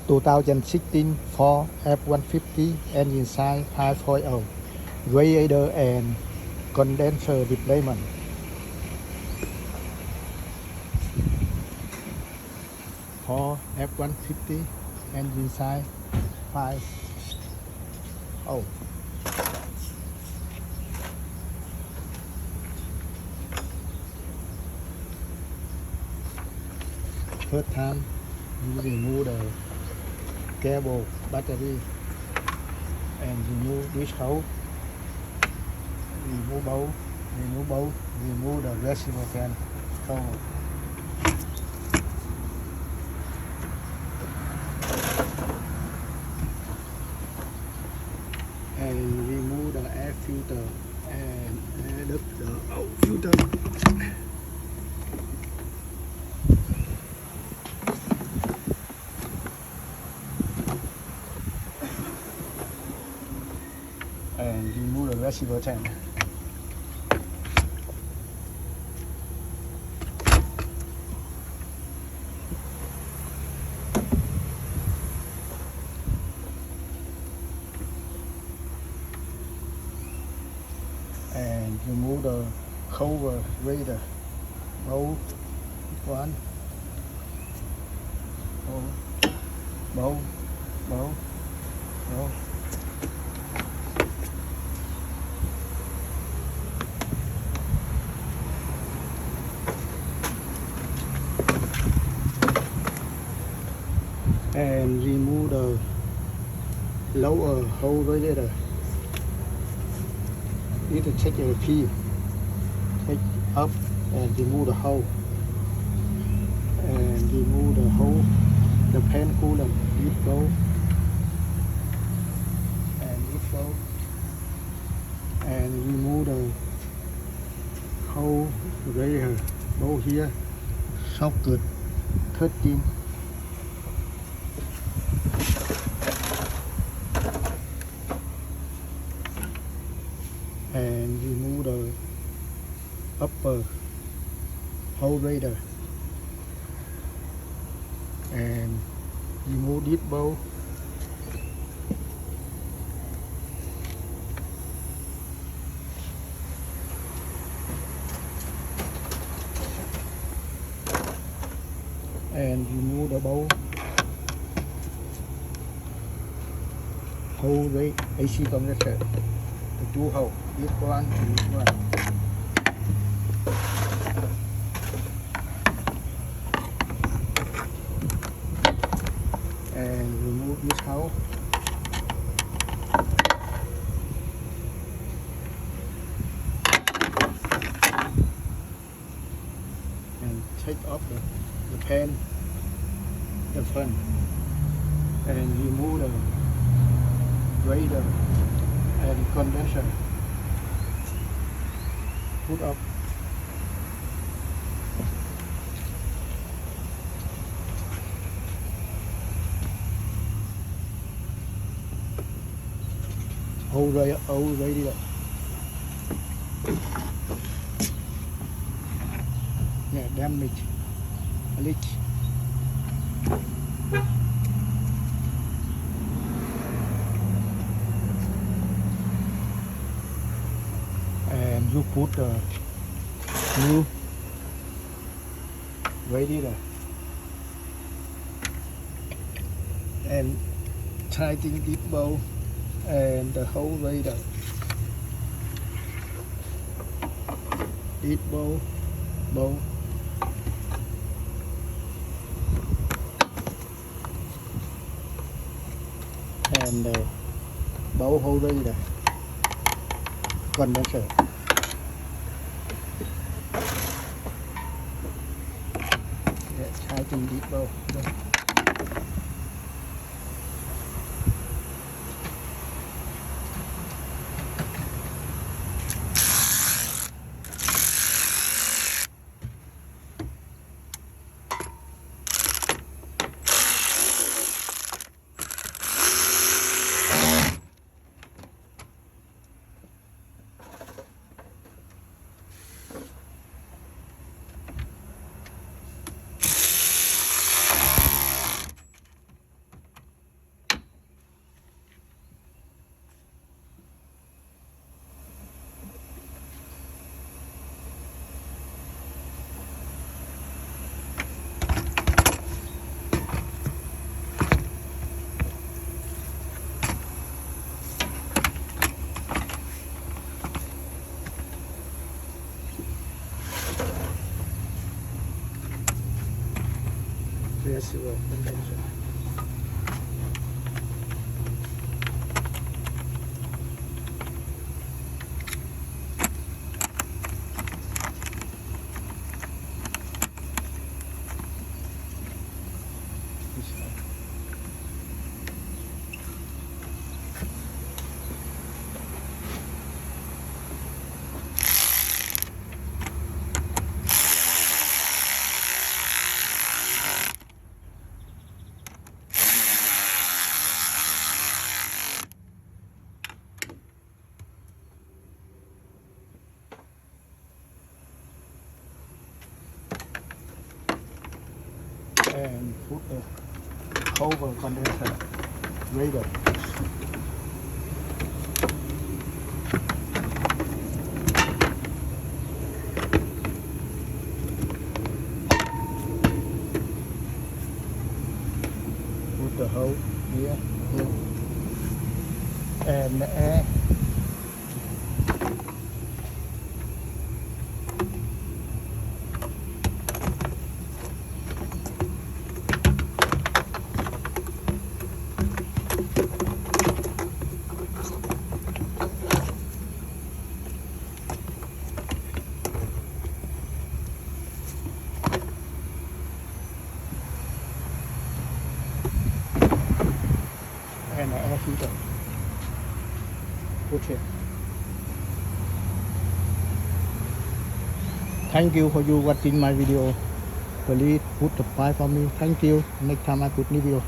2016 for F150 engine size 5.0 radiator and condenser replacement. For F150 engine size 5.0. First time you remove the cable battery and remove this hole, remove the receiver fan cover. And remove the air filter and add up the out filter. And remove the receiver tank. And remove the cover radiator. Bow one. Bow. And remove the lower hole radiator. Need to check your key. Take up and remove the hole. And remove the hole, the pan coolant, this bowl, and this bowl. And remove the whole radiator bowl here, socket 13. And remove the upper whole radiator. And remove this bowl. And remove the bowl. Hole rate AC condenser. The two hole. This one and this one. And remove this hole. And take off the pan, the fan, and remove the radiator and condenser. Put up. Whole radiator. Yeah, damage, leak. And you put the new radiator and tighten this bowl and the whole radiator. This bowl, and the bowl whole radiator condenser. Tighten this bowl. your condenser. And put the cover condenser Radiator. Put the hole here, and the air. And the air filter. Put here. Thank you for you watching my video. Please put the file for me. Thank you. Next time I put new video.